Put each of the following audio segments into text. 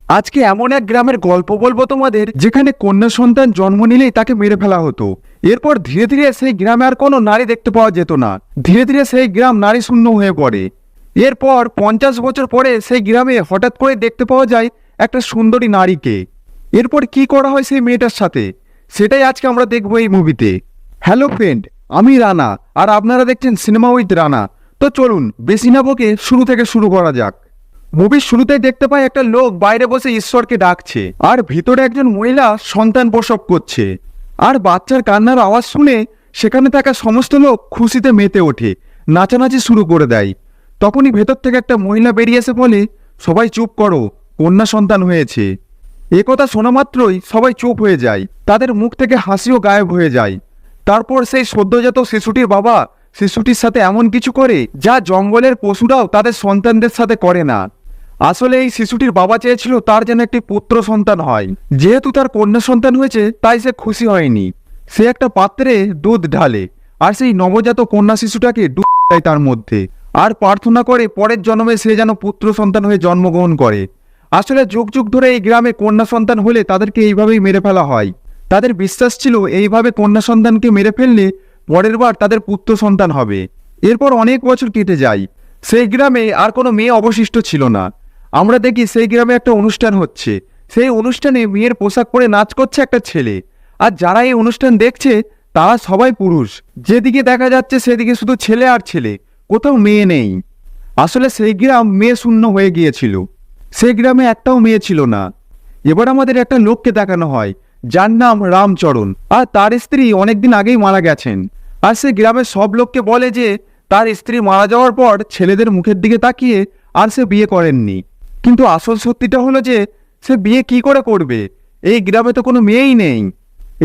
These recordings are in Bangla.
আজকে এমন এক গ্রামের গল্প বলবো তোমাদের, যেখানে কন্যা সন্তান জন্ম নিলেই তাকে মেরে ফেলা হতো। এরপর ধীরে ধীরে সেই গ্রামে আর কোনো নারী দেখতে পাওয়া যেত না। ধীরে ধীরে সেই গ্রাম নারী শূন্য হয়ে পড়ে। এরপর 50 বছর পরে সেই গ্রামে হঠাৎ করে দেখতে পাওয়া যায় একটা সুন্দরী নারীকে। এরপর কি করা হয় সেই মেয়েটার সাথে, সেটাই আজকে আমরা দেখবো এই মুভিতে। হ্যালো ফ্রেন্ড, আমি রানা, আর আপনারা দেখছেন সিনেমা উইথ রানা। তো চলুন বেশি না বকে শুরু থেকে শুরু করা যাক। মুভির শুরুতেই দেখতে পাই একটা লোক বাইরে বসে ঈশ্বরকে ডাকছে, আর ভিতরে একজন মহিলা সন্তান প্রসব করছে। আর বাচ্চার কান্নার আওয়াজ শুনে সেখানে থাকা সমস্ত লোক খুশিতে মেতে ওঠে, নাচানাচি শুরু করে দেয়। তখনই ভেতর থেকে একটা মহিলা বেরিয়ে এসে বলে, সবাই চুপ করো, কন্যা সন্তান হয়েছে। একথা শোনা মাত্রই সবাই চুপ হয়ে যায়, তাদের মুখ থেকে হাসিও গায়েব হয়ে যায়। তারপর সেই সদ্যজাত শিশুটির বাবা শিশুটির সাথে এমন কিছু করে যা জঙ্গলের পশুরাও তাদের সন্তানদের সাথে করে না। আসলে এই শিশুটির বাবা চেয়েছিল তার যেন একটি পুত্র সন্তান হয়। যেহেতু তার কন্যা সন্তান হয়েছে তাই সে খুশি হয়নি। সে একটা পাত্রে দুধ ঢালে, আর সেই নবজাত কন্যা শিশুটাকে ডুব দেয় তার মধ্যে, আর প্রার্থনা করে পরের জন্মে সে যেন পুত্র সন্তান হয়ে জন্মগ্রহণ করে। আসলে যুগ যুগ ধরে এই গ্রামে কন্যা সন্তান হলে তাদেরকে এইভাবেই মেরে ফেলা হয়। তাদের বিশ্বাস ছিল এইভাবে কন্যা সন্তানকে মেরে ফেললে পরের বার তাদের পুত্র সন্তান হবে। এরপর অনেক বছর কেটে যায়, সেই গ্রামে আর কোনো মেয়ে অবশিষ্ট ছিল না। আমরা দেখি সেই গ্রামে একটা অনুষ্ঠান হচ্ছে। সেই অনুষ্ঠানে মেয়ের পোশাক পরে নাচ করছে একটা ছেলে, আর যারা এই অনুষ্ঠান দেখছে তারা সবাই পুরুষ। যেদিকে দেখা যাচ্ছে সেদিকে শুধু ছেলে আর ছেলে, কোথাও মেয়ে নেই। আসলে সেই গ্রাম মেয়ে শূন্য হয়ে গিয়েছিল। সেই গ্রামে একটাও মেয়ে ছিল না। এবার আমাদের একটা লোককে দেখানো হয়, যার নাম রামচরণ, আর তার স্ত্রী অনেকদিন আগেই মারা গেছেন। আর সে গ্রামের সব লোককে বলে যে তার স্ত্রী মারা যাওয়ার পর ছেলেদের মুখের দিকে তাকিয়ে আর সে বিয়ে করেননি। কিন্তু আসল সত্যিটা হলো যে সে বিয়ে কি করে করবে, এই গ্রামে তো কোনো মেয়েই নেই।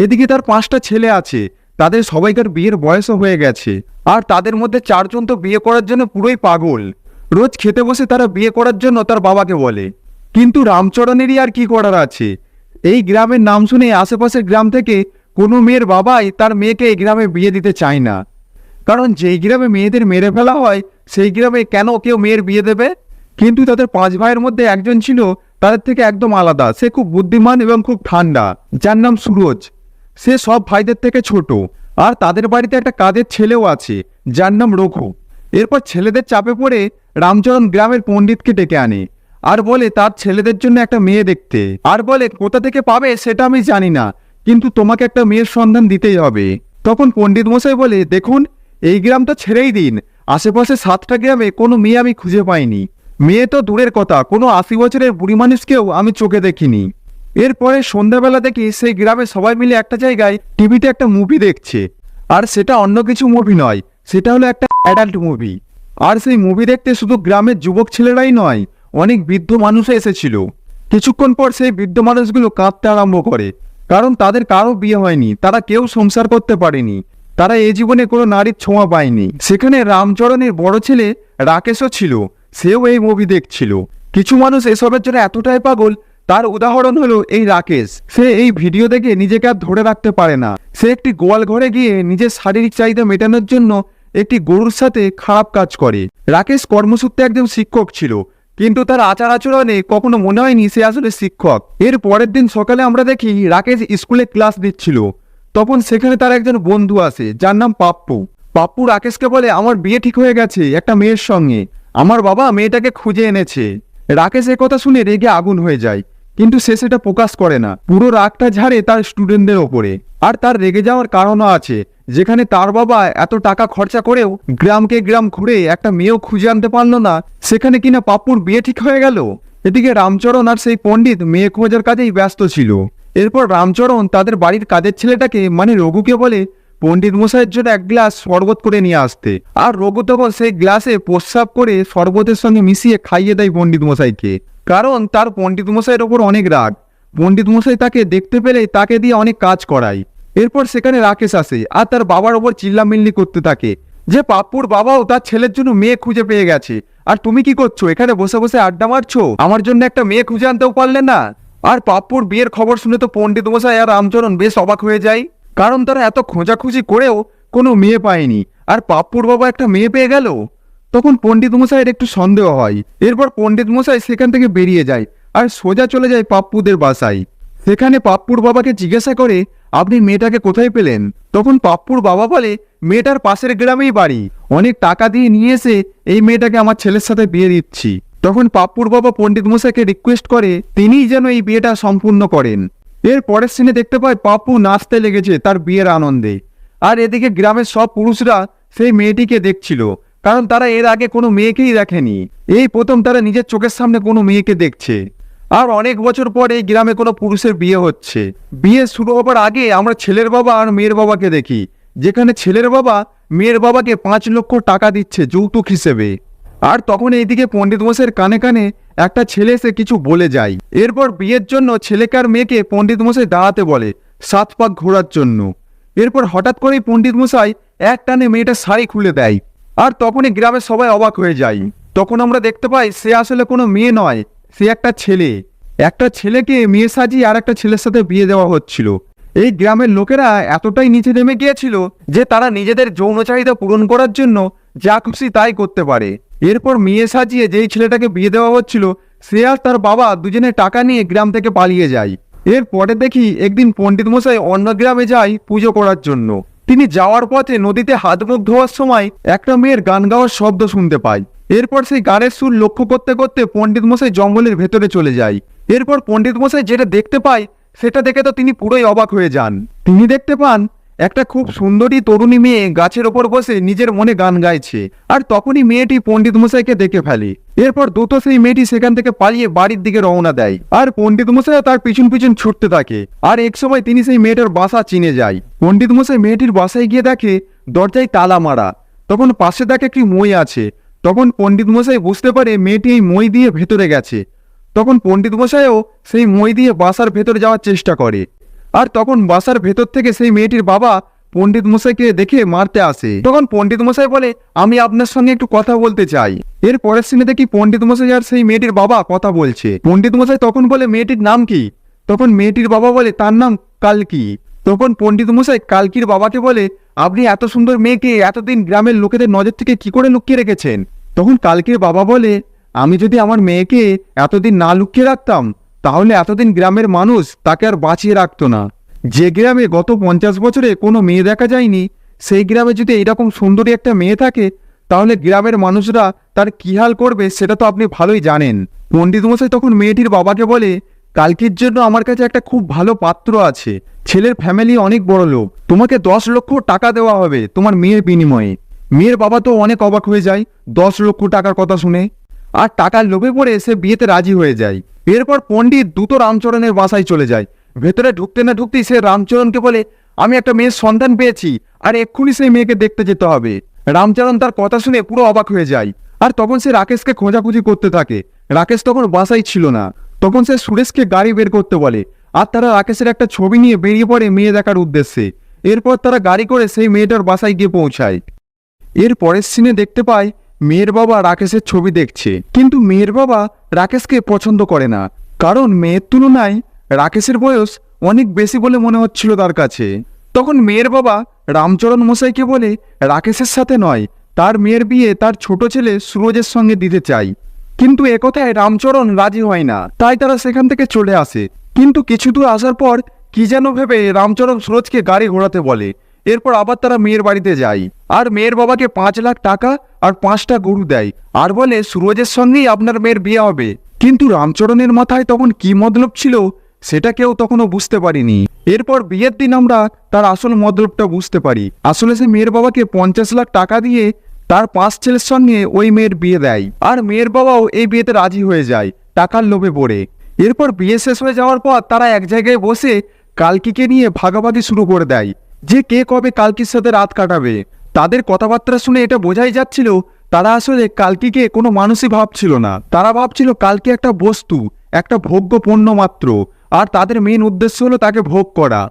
এদিকে তার 5টা ছেলে আছে, তাদের সবাইকার বিয়ের বয়সও হয়ে গেছে, আর তাদের মধ্যে 4জন তো বিয়ে করার জন্য পুরোই পাগল। রোজ খেতে বসে তারা বিয়ে করার জন্য তার বাবাকে বলে। কিন্তু রামচরণেরই আর কি করার আছে। এই গ্রামের নাম শুনে আশেপাশের গ্রাম থেকে কোনো মেয়ের বাবাই তার মেয়েকে এই গ্রামে বিয়ে দিতে চায় না। কারণ যেই গ্রামে মেয়েদের মেরে ফেলা হয় সেই গ্রামে কেন কেউ মেয়ের বিয়ে দেবে। কিন্তু তাদের 5 ভাইয়ের মধ্যে একজন ছিল তাদের থেকে একদম আলাদা। সে খুব বুদ্ধিমান এবং খুব ঠান্ডা, যার নাম সুরজ। সে সব ভাইদের থেকে ছোট, আর তাদের বাড়িতে একটা কাজের ছেলেও আছে যার নাম রঘু। এরপর ছেলেদের চাপে পড়ে রামচরণ গ্রামের পণ্ডিতকে ডেকে আনে, আর বলে তার ছেলেদের জন্য একটা মেয়ে দেখতে। আর বলে কোথা থেকে পাবে সেটা আমি জানি না, কিন্তু তোমাকে একটা মেয়ের সন্ধান দিতেই হবে। তখন পণ্ডিত মশাই বলে, দেখুন এই গ্রাম তো ছেড়েই দিন, আশেপাশে 7টা গ্রামে কোনো মেয়ে আমি খুঁজে পাইনি। মেয়ে তো দূরের কথা, কোনো 80 বছরের বুড়ি মানুষকেও আমি চোখে দেখিনি। এরপরে সন্ধ্যাবেলা দেখি সেই গ্রামে সবাই মিলে একটা জায়গায় টিভিতে একটা মুভি দেখছে। আর সেটা অন্য কিছু মুভি নয়, সেটা হলো একটা অ্যাডাল্ট মুভি। আর সেই মুভি দেখতে শুধু গ্রামের যুবক ছেলেরাই নয়, অনেক বৃদ্ধ মানুষও এসেছিল। কিছুক্ষণ পর সেই বৃদ্ধ মানুষগুলো কাঁদতে আরম্ভ করে, কারণ তাদের কারো বিয়ে হয়নি, তারা কেউ সংসার করতে পারেনি, তারা এই জীবনে কোনো নারীর ছোঁয়া পায়নি। সেখানে রামচরণের বড় ছেলে রাকেশও ছিল, সেও এই মুভি দেখছিল। কিছু মানুষ এসবের জন্য এতটাই পাগল, তার উদাহরণ হলো এই রাকেশ। সে এই ভিডিও দেখে নিজেকে আর ধরে রাখতে পারে না। সে একটি গোয়াল ঘরে গিয়ে নিজের শারীরিক চাহিদা মেটানোর জন্য একটি গরুর সাথে খারাপ কাজ করে। রাকেশ কর্মসূত্রে একজন শিক্ষক ছিল, কিন্তু তার আচার আচরণে কখনো মনে হয়নি সে আসলে শিক্ষক। এর পরের দিন সকালে আমরা দেখি রাকেশ স্কুলে ক্লাস দিচ্ছিল। তখন সেখানে তার একজন বন্ধু আসে যার নাম পাপ্পু। পাপ্পু রাকেশকে বলে, আমার বিয়ে ঠিক হয়ে গেছে একটা মেয়ের সঙ্গে, আমার বাবা মেয়েটাকে খুঁজে এনেছে। রাকেশ এ কথা শুনে রেগে আগুন হয়ে যায়, কিন্তু সে সেটা প্রকাশ করে না। পুরো রাগটা ঝাড়ে তার স্টুডেন্টদের ওপরে। আর তার রেগে যাওয়ার কারণও আছে, যেখানে তার বাবা এত টাকা খরচা করেও গ্রামকে গ্রাম ঘুরে একটা মেয়েও খুঁজে আনতে পারলো না, সেখানে কিনা পাপ্পুর বিয়ে ঠিক হয়ে গেল। এদিকে রামচরণ আর সেই পণ্ডিত মেয়ে খোঁজার কাজেই ব্যস্ত ছিল। এরপর রামচরণ তাদের বাড়ির কাজের ছেলেটাকে মানে রঘুকে বলে পণ্ডিত মশাইয়ের জন্য 1 গ্লাস শরবত করে নিয়ে আসতে। আর রঘু তখন সেই গ্লাসে প্রস্রাব করে শরবতের সঙ্গে মিশিয়ে খাইয়ে দেয় পণ্ডিত মশাইকে, কারণ তার পণ্ডিত মশাইয়ের ওপর অনেক রাগ। পণ্ডিত মশাই তাকে দেখতে পেলে তাকে দিয়ে অনেক কাজ করায়। এরপর সেখানে রাকেশ আসে আর তার বাবার ওপর চিল্লামিল্লি করতে থাকে যে পাপ্পুর বাবাও তার ছেলের জন্য মেয়ে খুঁজে পেয়ে গেছে, আর তুমি কি করছো এখানে বসে বসে আড্ডা মারছো, আমার জন্য একটা মেয়ে খুঁজে আনতেও পারলে না। আর পাপ্পুর বিয়ের খবর শুনে তো পণ্ডিত মশাই আর রামচরণ বেশ অবাক হয়ে যায়, কারণ তারা এত খোঁজাখুঁজি করেও কোনো মেয়ে পায়নি, আর পাপ্পুর বাবা একটা মেয়ে পেয়ে গেল। তখন পণ্ডিত মশাইয়ের একটু সন্দেহ হয়। এরপর পণ্ডিত মশাই সেখান থেকে বেরিয়ে যায়, আর সোজা চলে যায় পাপ্পুদের বাসায়। সেখানে পাপ্পুর বাবাকে জিজ্ঞাসা করে, আপনি মেয়েটাকে কোথায় পেলেন? তখন পাপ্পুর বাবা বলে, মেয়েটার পাশের গ্রামেই বাড়ি, অনেক টাকা দিয়ে নিয়ে এসে এই মেয়েটাকে আমার ছেলের সাথে বিয়ে দিচ্ছি। তখন পাপ্পুর বাবা পণ্ডিত মশাইকে রিকোয়েস্ট করে তিনিই যেন এই বিয়েটা সম্পূর্ণ করেন। এর পরের সিনে দেখতে পাই পাপ্পু নাচতে লেগেছে তার বিয়ের আনন্দে। আর এদিকে গ্রামের সব পুরুষরা সেই মেয়েটিকে দেখছিল, কারণ তারা এর আগে কোনো মেয়েকেই দেখেনি। এই প্রথম তারা নিজের চোখের সামনে কোনো মেয়েকে দেখছে। আর অনেক বছর পর এই গ্রামে কোনো পুরুষের বিয়ে হচ্ছে। বিয়ে শুরু হবার আগে আমরা ছেলের বাবা আর মেয়ের বাবাকে দেখি, যেখানে ছেলের বাবা মেয়ের বাবাকে 5 লক্ষ টাকা দিচ্ছে যৌতুক হিসেবে। আর তখন এইদিকে পণ্ডিত মশাইয়ের কানে কানে একটা ছেলে এসে কিছু বলে যায়। এরপর বিয়ের জন্য ছেলেকে আর মেয়েকে পণ্ডিত মশাই দাঁড়াতে বলে 7 পাক ঘোরার জন্য। এরপর হঠাৎ করেই পণ্ডিত মশাই এক টানে মেয়েটার শাড়ি খুলে দেয়। আর তখনই গ্রামের সবাই অবাক হয়ে যায়। তখন আমরা দেখতে পাই সে আসলে কোনো মেয়ে নয়, সে একটা ছেলে। একটা ছেলেকে মেয়ে সাজিয়ে আর একটা ছেলের সাথে বিয়ে দেওয়া হচ্ছিল। এই গ্রামের লোকেরা এতটাই নিচে নেমে গিয়েছিল যে তারা নিজেদের যৌন চাহিদা পূরণ করার জন্য যা খুশি তাই করতে পারে। এরপর মেয়ে সাজিয়ে যেই ছেলেটাকে বিয়ে দেওয়া হচ্ছিল সে আর তার বাবা দুজনে টাকা নিয়ে গ্রাম থেকে পালিয়ে যায়। এরপরে দেখি একদিন পণ্ডিত মশাই অন্য গ্রামে যায় পুজো করার জন্য। তিনি যাওয়ার পথে নদীতে হাত মুখ ধোয়ার সময় একটা মেয়ের গান গাওয়ার শব্দ শুনতে পায়। এরপর সেই গানের সুর লক্ষ্য করতে করতে পণ্ডিত মশাই জঙ্গলের ভেতরে চলে যায়। এরপর পণ্ডিত মশাই যেটা দেখতে পায় সেটা দেখে তো তিনি পুরোই অবাক হয়ে যান। তিনি দেখতে পান একটা খুব সুন্দরী তরুণী মেয়ে গাছের ওপর বসে নিজের মনে গান গাইছে। আর তখনই মেয়েটি পণ্ডিত মশাইকে দেখে ফেলে। এরপর দ্রুত সেই মেয়েটি সেখান থেকে পালিয়ে বাড়ির দিকে রওনা দেয়। আর পণ্ডিত মশাইও তার পিছন পিছন ছুটতে থাকে। আর এক সময় তিনি সেই মেয়েটার বাসা চিনে যায়। পণ্ডিত মশাই মেয়েটির বাসায় গিয়ে দেখে দরজায় তালা মারা। তখন পাশে দেখে একটি মই আছে। তখন পণ্ডিত মশাই বুঝতে পারে মেয়েটি এই মই দিয়ে ভেতরে গেছে। তখন পণ্ডিত মশাইও সেই মই দিয়ে বাসার ভেতরে যাওয়ার চেষ্টা করে। আর তখন বাসার ভেতর থেকে সেই মেয়েটির বাবা পণ্ডিত মশাইকে দেখে মারতে আসে। তখন পণ্ডিত মশাই বলে, আমি আপনার সঙ্গে একটু কথা বলতে চাই। এর পরের সিনে দেখি পণ্ডিত মশাই আর সেই মেয়েটির বাবা কথা বলছে। পণ্ডিত মশাই তখন বলে, মেয়েটির নাম কি? তখন মেয়েটির বাবা বলে, তার নাম কালকি। তখন পণ্ডিত মশাই কালকির বাবাকে বলে, আপনি এত সুন্দর মেয়েকে এতদিন গ্রামের লোকেদের নজর থেকে কি করে লুকিয়ে রেখেছেন? তখন কালকির বাবা বলে, আমি যদি আমার মেয়েকে এতদিন না লুকিয়ে রাখতাম তাহলে এতদিন গ্রামের মানুষ তাকে আর বাঁচিয়ে রাখতো না। যে গ্রামে গত 50 বছরে কোনো মেয়ে দেখা যায়নি, সেই গ্রামে যদি এইরকম সুন্দরী একটা মেয়ে থাকে তাহলে গ্রামের মানুষরা তার কি হাল করবে সেটা তো আপনি ভালোই জানেন। পণ্ডিত মশাই তখন মেয়েটির বাবাকে বলে, কালকির জন্য আমার কাছে একটা খুব ভালো পাত্র আছে। ছেলের ফ্যামিলি অনেক বড় লোক, তোমাকে 10 লক্ষ টাকা দেওয়া হবে তোমার মেয়ের বিনিময়ে। মেয়ের বাবা তো অনেক অবাক হয়ে যায় 10 লক্ষ টাকার কথা শুনে। আর টাকার লোভে পড়ে সে বিয়েতে রাজি হয়ে যায়। এরপর পণ্ডিত দ্রুত রামচরণের বাসায় চলে যায়। ভেতরে ঢুকতে না ঢুকতেই সে রামচরণকে বলে, আমি একটা মেয়ের সন্ধান পেয়েছি, আর এক্ষুনি সেই মেয়েকে দেখতে যেতে হবে। রামচরণ তার কথা শুনে পুরো অবাক হয়ে যায়। আর তখন সে রাকেশকে খোঁজাখুঁজি করতে থাকে। রাকেশ তখন বাসায় ছিল না। তখন সে সুরেশকে গাড়ি বের করতে বলে। আর তারা রাকেশের একটা ছবি নিয়ে বেরিয়ে পড়ে মেয়ে দেখার উদ্দেশ্যে। এরপর তারা গাড়ি করে সেই মেয়েটার বাসায় গিয়ে পৌঁছায়। এর পরের সিনে দেখতে পায় মেয়ের বাবা রাকেশের ছবি দেখছে, কিন্তু মেয়ের বাবা রাকেশকে পছন্দ করে না, কারণ মেয়ের তুলনায় রাকেশের বয়স অনেক বেশি বলে মনে হচ্ছিল তার কাছে। তখন মেয়ের বাবা রামচরণ মশাইকে বলে, রাকেশের সাথে নয়, তার মেয়ের বিয়ে তার ছোট ছেলে সুরজের সঙ্গে দিতে চাই। কিন্তু একথায় রামচরণ রাজি হয় না, তাই তারা সেখান থেকে চলে আসে। কিন্তু কিছু দূর আসার পর কি যেন ভেবে রামচরণ সুরজকে গাড়ি ঘোরাতে বলে। এরপর আবার তারা মেয়ের বাড়িতে যায়। আর মেয়ের বাবাকে 5 লাখ টাকা আর 5টা গরু দেয়, আর বলে সুরজের সঙ্গেই আপনার মেয়ের বিয়ে হবে। কিন্তু রামচরণের মাথায় তখন কি মতলব ছিল সেটা কেউ তখনও বুঝতে পারিনি। এরপর বিয়ের দিন আমরা তার আসল মতলবটা বুঝতে পারি। আসলে সে মেয়ের বাবাকে 50 লাখ টাকা দিয়ে তার 5 ছেলের সঙ্গে ওই মেয়ের বিয়ে দেয়। আর মেয়ের বাবাও এই বিয়েতে রাজি হয়ে যায় টাকার লোভে পড়ে। এরপর বিয়ে শেষ হয়ে যাওয়ার পর তারা এক জায়গায় বসে কালকিকে নিয়ে ভাগাভাগি শুরু করে দেয় যে কে কবে কালকির সাথে রাত কাটাবে। তাদের কথাবার্তা শুনে এটা বোঝাই যাচ্ছিল তারা আসলে কালকিকে কোনো মানুষই ভাবছিল না। তারা ভাবছিল কালকি একটা বস্তু, একটা ভোগ্য পণ্য মাত্র, আর তাদের মেইন উদ্দেশ্য হলো তাকে ভোগ করা।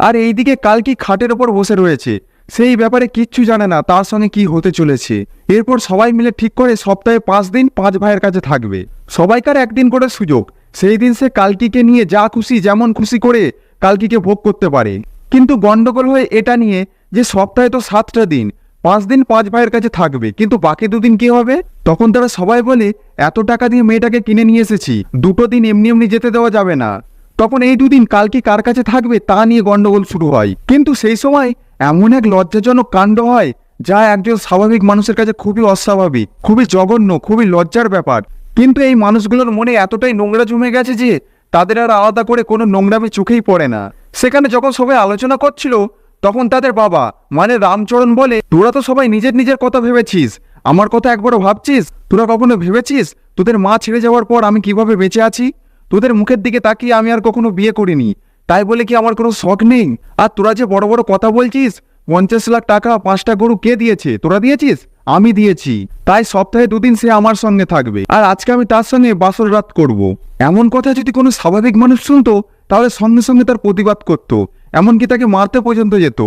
আর এইদিকে কালকি খাটের ওপর বসে রয়েছে, সেই ব্যাপারে কিচ্ছু জানে না তার সঙ্গে কি হতে চলেছে। এরপর সবাই মিলে ঠিক করে সপ্তাহে 5 দিন 5 ভাইয়ের কাছে থাকবে, সবাইকার একদিন করে সুযোগ। সেই দিন সে কালকিকে নিয়ে যা খুশি যেমন খুশি করে কালকিকে ভোগ করতে পারে। কিন্তু গন্ডগোল হয়ে এটা নিয়ে যে সপ্তাহে তো 7টা দিন, 5 দিন 5 ভাইয়ের কাছে থাকবে, কিন্তু বাকি 2 দিন কি হবে? তখন তারা সবাই বলে, এত টাকা দিয়ে মেয়েটাকে কিনে নিয়ে এসেছি, 2টো দিন এমনি এমনি যেতে দেওয়া যাবে না। তখন এই 2 দিন কালকি কার কাছে থাকবে তা নিয়ে গন্ডগোল শুরু হয়। কিন্তু সেই সময় এমন এক লজ্জাজনক কাণ্ড হয় যা একজন স্বাভাবিক মানুষের কাছে খুবই অস্বাভাবিক, খুবই জঘন্য, খুবই লজ্জার ব্যাপার। কিন্তু এই মানুষগুলোর মনে এতটাই নোংরা জমে গেছে যে তাদের আর আলাদা করে কোনো নোংরামি চোখেই পড়ে না। সেখানে যখন সবাই আলোচনা করছিল তখন তাদের বাবা মানে রামচরণ বলে, তোরা তো সবাই নিজের নিজের কথা ভেবেছিস, আমার কথা একবারও ভাবছিস? তোরা কখনো ভেবেছিস তোদের মা ছেড়ে যাওয়ার পর আমি কিভাবে বেঁচে আছি? তোদের মুখের দিকে তাকিয়ে আমি আর কখনো বিয়ে করিনি, তাই বলে কি আমার কোনো শখ নেই? আর তোরা যে বড় বড় কথা বলছিস, 50 লাখ টাকা 5টা গরু কে দিয়েছে? তোরা দিয়েছিস? আমি দিয়েছি। তাই সপ্তাহে 2 দিন সে আমার সঙ্গে থাকবে, আর আজকে আমি তার সঙ্গে বাসর রাত করব। এমন কথা যদি কোনো স্বাভাবিক মানুষ শুনতো তাহলে সঙ্গে সঙ্গে তার প্রতিবাদ করত, এমনকি তাকে মারতে পর্যন্ত যেত।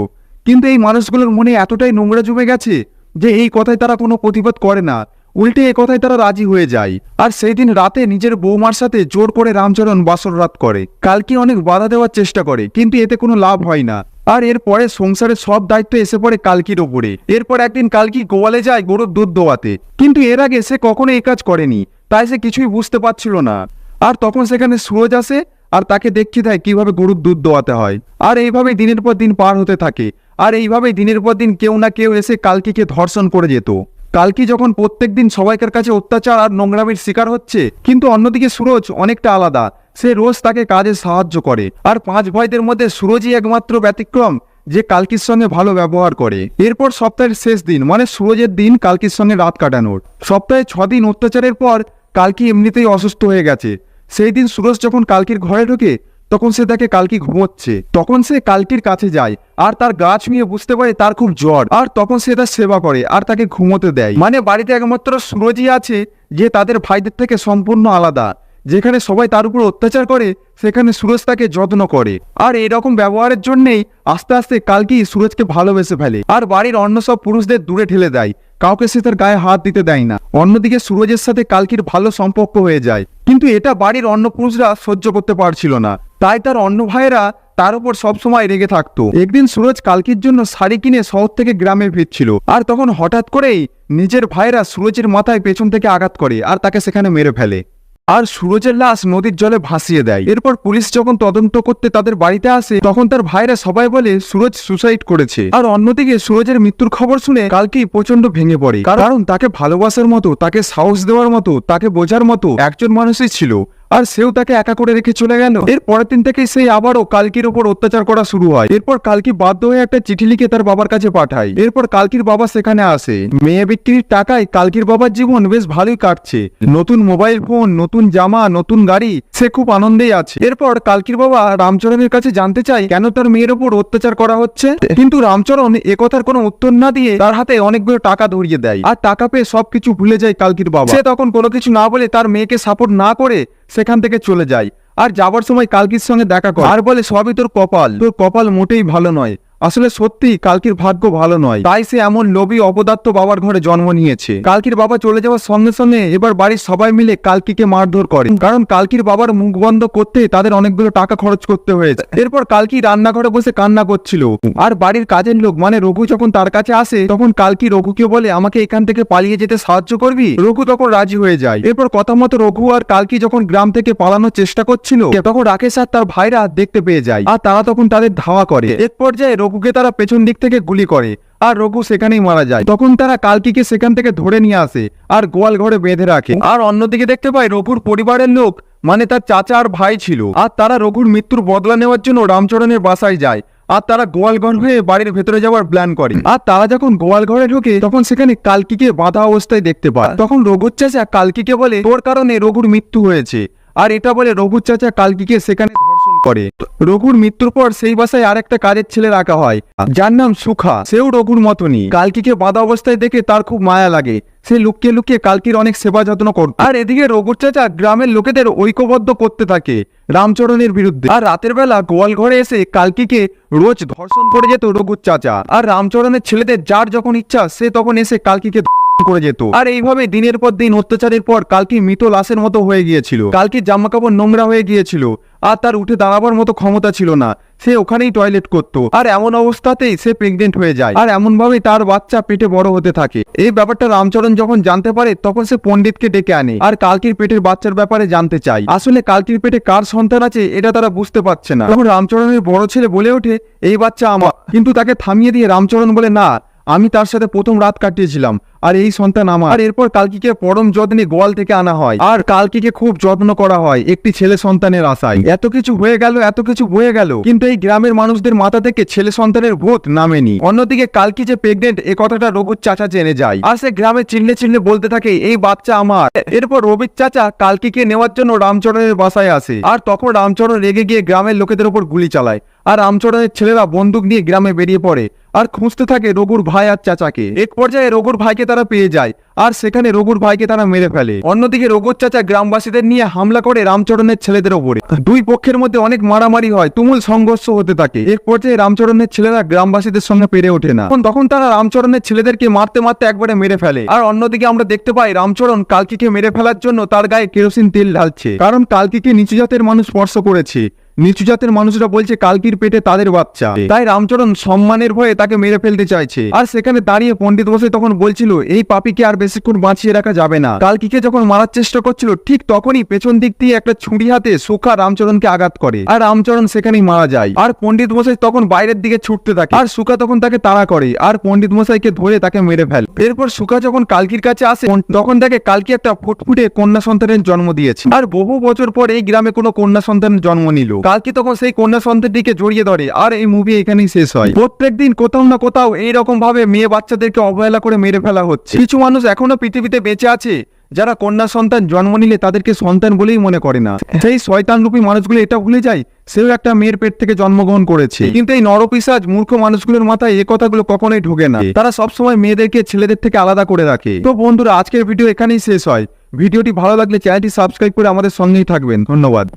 কিন্তু এই মানুষগুলোর মনে এতটাই নোংরা জমে গেছে যে এই কথায় তারা কোনো প্রতিবাদ করে না, উল্টে এ কথায় তারা রাজি হয়ে যায়। আর সেই দিন রাতে নিজের বৌমার সাথে জোর করে রামচরণ বাসর রাত করে। কালকি অনেক বাধা দেওয়ার চেষ্টা করে, কিন্তু এতে কোনো লাভ হয় না। আর এরপরে সংসারের সব দায়িত্ব এসে পড়ে কালকির ওপরে। এরপর একদিন কালকি গোয়ালে যায় গরুর দুধ দোয়াতে, কিন্তু এর আগে সে কখনো এই কাজ করেনি, তাই সে কিছুই বুঝতে পারছিল না। আর তখন সেখানে সুরজ আসে আর তাকে দেখিয়ে দেয় কিভাবে গরুর দুধ দোয়াতে হয়। আর এইভাবেই দিনের পর দিন পার হতে থাকে। আর এইভাবেই দিনের পর দিন কেউ না কেউ এসে কালকিকে ধর্ষণ করে যেত। কালকি যখন প্রত্যেকদিন সবাইকার কাছে অত্যাচার আর নোংরামির শিকার হচ্ছে, কিন্তু অন্যদিকে সুরজ অনেকটা আলাদা। সে রোজ তাকে কাজে সাহায্য করে। আর 5 ভাইদের মধ্যে সুরজই একমাত্র ব্যতিক্রম যে কালকির সঙ্গে ভালো ব্যবহার করে। এরপর সপ্তাহের শেষ দিন মানে সুরজের দিন কালকির সঙ্গে রাত কাটানোর। সপ্তাহে 6 দিন অত্যাচারের পর কালকি এমনিতেই অসুস্থ হয়ে গেছে। সেই দিন সুরজ যখন কালকির ঘরে ঢোকে তখন সে দেখে কালকি ঘুমোচ্ছে। তখন সে কালকির কাছে যায় আর তার গা ছুঁয়ে বুঝতে পারে তার খুব জ্বর। আর তখন সে তার সেবা করে আর তাকে ঘুমোতে দেয়। মানে বাড়িতে একমাত্র সুরজই আছে যে তাদের ভাইদের থেকে সম্পূর্ণ আলাদা। যেখানে সবাই তার উপর অত্যাচার করে সেখানে সুরজ তাকে যত্ন করে। আর এরকম ব্যবহারের জন্যেই আস্তে আস্তে কালকি সুরজকে ভালোবেসে ফেলে আর বাড়ির অন্য সব পুরুষদের দূরে ঠেলে দেয়। কাউকে সে তার গায়ে হাত দিতে দেয় না। অন্যদিকে সুরজের সাথে কালকির ভালো সম্পর্ক হয়ে যায়, কিন্তু এটা বাড়ির অন্য পুরুষরা সহ্য করতে পারছিল না। তাই তার অন্য ভাইয়েরা তার উপর সবসময় রেগে থাকতো। একদিন সুরজ কালকির জন্য শাড়ি কিনে শহর থেকে গ্রামে ফিরছিল, আর তখন হঠাৎ করেই নিজের ভাইয়েরা সুরজের মাথায় পেছন থেকে আঘাত করে আর তাকে সেখানে মেরে ফেলে। আর সুরজের লাশ নদীর জলে ভাসিয়ে দেয়। এরপর পুলিশ যখন তদন্ত করতে তাদের বাড়িতে আসে তখন তার ভাইরা সবাই বলে সুরজ সুসাইড করেছে। আর অন্যদিকে সুরজের মৃত্যুর খবর শুনে কালকি প্রচন্ড ভেঙে পড়ে, কারণ তাকে ভালোবাসার মতো, তাকে সাহস দেওয়ার মতো, তাকে বোঝার মতো একজন মানুষই ছিল, আর সেও তাকে একা করে রেখে চলে গেল। এর পরের দিন থেকে সেই আবারও কালকির ওপর অত্যাচার করা শুরু হয়। এরপর কালকি বাধ্য হয়ে একটা চিঠি লিখে তার বাবার কাছে পাঠায়। এরপর কালকির বাবা সেখানে আসে। মেয়ে বিক্রির টাকায় কালকির বাবার জীবন বেশ ভালোই কাটছে। নতুন মোবাইল ফোন, নতুন জামা, নতুন গাড়ি, সে খুব আনন্দেই আছে। এরপর কালকির বাবা রামচরণের কাছে জানতে চায় কেন তার মেয়ের ওপর অত্যাচার করা হচ্ছে, কিন্তু রামচরণ একথার কোনো উত্তর না দিয়ে তার হাতে অনেকগুলো টাকা ধরিয়ে দেয়। আর টাকা পেয়ে সবকিছু ভুলে যায় কালকির বাবা। সে তখন কোনো কিছু না বলে তার মেয়েকে সাপোর্ট না করে সেখান থেকে চলে যায়। আর যাবার সময় কালকির সঙ্গে দেখা করে আর বলে সবই তোর কপাল, তোর কপাল মোটেই ভালো নয়। আসলে সত্যি কালকির ভাগ্য ভালো নয়, তাই সে এমন লোভী অপদার্থ বাবার ঘরে জন্ম নিয়েছে। কালকির বাবা চলে যাওয়ার সঙ্গে সঙ্গে এবার বাড়ির সবাই মিলে কালকিকে মারধর করে, কারণ কালকির বাবার মুখ বন্ধ করতে তাদের অনেকগুলো টাকা খরচ করতে হয়েছে। এরপর কালকি রান্নাঘরে বসে কান্না করছিল, আর বাড়ির কাজের লোক মানে রঘু যখন তার কাছে আসে তখন কালকি রঘুকে বলে আমাকে এখান থেকে পালিয়ে যেতে সাহায্য করবি। রঘু তখন রাজি হয়ে যায়। এরপর কথা মতো রঘু আর কালকি যখন গ্রাম থেকে পালানোর চেষ্টা করছিল তখন রাকেশ আর তার ভাইরা দেখতে পেয়ে যায়, আর তারা তখন তাদের ধাওয়া করে। এক পর্যায়ে রঘুকে তারা পেছন দিক থেকে গুলি করে আর রঘু সেখানেই মারা যায়। তখন তারা কালকিকে সেখান থেকে ধরে নিয়ে আসে আর গোয়াল ঘরে বেঁধে রাখে। আর অন্যদিকে দেখতে পায় রঘুর পরিবারের লোক মানে তার চাচা আর ভাই ছিল, আর তারা রঘুর মৃত্যুর বদলা নেওয়ার জন্য রামচরণের বাসায় যায়। আর তারা গোয়ালঘর হয়ে বাড়ির ভেতরে যাওয়ার প্ল্যান করে। আর তারা যখন গোয়াল ঘরে ঢোকে তখন সেখানে কালকিকে বাঁধা অবস্থায় দেখতে পায়। তখন রঘুর চাচা কালকিকে বলে তোর কারণে রঘুর মৃত্যু হয়েছে। আর এটা বলে রঘুর চাচা কালকিকে সেখানে ধর্ষণ করে। রঘুর মৃত্যুর পর সেই বাসায় আরেকটা কাজের ছেলে রাখা হয় যার নাম সুখা। সেও রঘুর মতনই। কালকিকে বাঁধা অবস্থায় দেখে তার খুব মায়া লাগে। সে লুকিয়ে লুকিয়ে কালকির অনেক সেবা যত্ন করত। আর এদিকে রঘুর চাচা গ্রামের লোকেদের ঐক্যবদ্ধ করতে থাকে রামচরণের বিরুদ্ধে। আর রাতের বেলা গোয়াল ঘরে এসে কালকিকে রোজ ধর্ষণ করে যেত রঘুর চাচা। আর রামচরণের ছেলেদের যার যখন ইচ্ছা সে তখন এসে কালকিকে করে যেত। আর এইভাবে দিনের পর দিন অত্যাচারের পর কালকি মৃত লাশের মতো হয়ে গিয়েছিল। কালকির জামা কাপড় নোংরা হয়ে গিয়েছিল আর তার উঠে দাঁড়াবার মতো ক্ষমতা ছিল না। সে ওখানেই টয়লেট করত। আর এমন অবস্থাতেই সে প্রেগনেন্ট হয়ে যায় আর এমন ভাবে তার বাচ্চা পেটে বড় হতে থাকে। এই ব্যাপারটা রামচরণ যখন জানতে পারে তখন সে পণ্ডিতকে ডেকে আনে আর কালকির পেটের বাচ্চার ব্যাপারে জানতে চায়। আসলে কালকির পেটে কার সন্তান আছে এটা তারা বুঝতে পারছে না। তখন রামচরণের বড় ছেলে বলে ওঠে, এই বাচ্চা আমার। কিন্তু তাকে থামিয়ে দিয়ে রামচরণ বলে, না, আমি তার সাথে প্রথম রাত কাটিয়েছিলাম আর এই সন্তান আমার। আর এরপর কালকিকে পরম যত্নে গোয়াল থেকে আনা হয় আর কালকিকে খুব যত্ন করা হয় একটি ছেলে সন্তানের আশায়। এত কিছু হয়ে গেল কিন্তু এই গ্রামের মানুষদের মাথা থেকে ছেলে সন্তানের ভূত নামেনি। অন্যদিকে কালকি যে প্রেগনেন্ট এ কথাটা রঘুর চাচা জেনে যায় আর সে গ্রামে চিল্লে বলতে থাকে, এই বাচ্চা আমার। এরপর রবির চাচা কালকিকে নেওয়ার জন্য রামচরণের বাসায় আসে আর তখন রামচরণ রেগে গিয়ে গ্রামের লোকেদের উপর গুলি চালায় আর রামচরণের ছেলেরা বন্দুক নিয়ে গ্রামে বেরিয়ে পড়ে আর খুঁজতে থাকে রঘুর ভাই আর চাচাকে। এক পর্যায়ে রঘুর ভাইকে তারা পেয়ে যায় আর সেখানে রঘুর ভাইকে তারা মেরে ফেলে। অন্যদিকে রঘুর চাচা গ্রামবাসীদের নিয়ে হামলা করে রামচরণের ছেলেদের ওপরে। দুই পক্ষের মধ্যে অনেক মারামারি হয়, তুমুল সংঘর্ষ হতে থাকে। এক পর্যায়ে রামচরণের ছেলেরা গ্রামবাসীদের সঙ্গে পেরে ওঠে না। তখন তারা রামচরণের ছেলেদেরকে মারতে একবারে মেরে ফেলে। আর অন্যদিকে আমরা দেখতে পাই রামচরণ কালকিকে মেরে ফেলার জন্য তার গায়ে কেরোসিন তেল ঢালছে, কারণ কালকিকে নিচু জাতের মানুষ স্পর্শ করেছে। নিচু জাতের মানুষরা বলছে কালকির পেটে তাদের বাচ্চা, তাই রামচরণ সম্মানের ভয়ে তাকে মেরে ফেলতে চাইছে। আর সেখানে দাঁড়িয়ে পণ্ডিত বসে তখন বলছিল, এই পাপীকে আর বেশিক্ষণ বাঁচিয়ে রাখা যাবে না। কালকিকে যখন মারার চেষ্টা করছিল ঠিক তখনই পেছন দিক দিয়ে একটা ছুরি হাতে সুখা রামচরণকে আঘাত করে আর রামচরণ সেখানেই মারা যায়। আর পণ্ডিত মশাই তখন বাইরের দিকে ছুটতে থাকে আর সুখা তখন তাকে তাড়া করে আর পণ্ডিত মশাইকে ধরে তাকে মেরে ফেলে। এরপর সুখা যখন কালকির কাছে আসে তখন দেখে কালকি একটা ফুটফুটে কন্যা সন্তানের জন্ম দিয়েছে আর বহু বছর পর এই গ্রামে কোনো কন্যা সন্তানের জন্ম নিল। কালকি তখন সেই কন্যা সন্তানটিকে জড়িয়ে ধরে আর এই মুভি এখানেই শেষ হয়। প্রত্যেকদিন কোথাও না কোথাও এইরকম ভাবে মেয়ে বাচ্চাদেরকে অবহেলা করে মেরে ফেলা হচ্ছে। কিছু মানুষ এখনো পৃথিবীতে বেঁচে আছে যারা কন্যা সন্তান জন্ম নিলে তাদেরকে সন্তান বলেই মনে করে না। সেই শয়তান রূপী মানুষগুলো এটা ভুলে যায় সেও একটা মেয়ের পেট থেকে জন্মগ্রহণ করেছে। কিন্তু এই নরপিশাচ মূর্খ মানুষগুলোর মাথায় এই কথাগুলো কখনোই ঢোকে না। তারা সবসময় মেয়েদেরকে ছেলেদের থেকে আলাদা করে রাখে। তো বন্ধুরা, আজকের ভিডিও এখানেই শেষ হয়। ভিডিওটি ভালো লাগলে চ্যানেলটি সাবস্ক্রাইব করে আমাদের সঙ্গেই থাকবেন। ধন্যবাদ।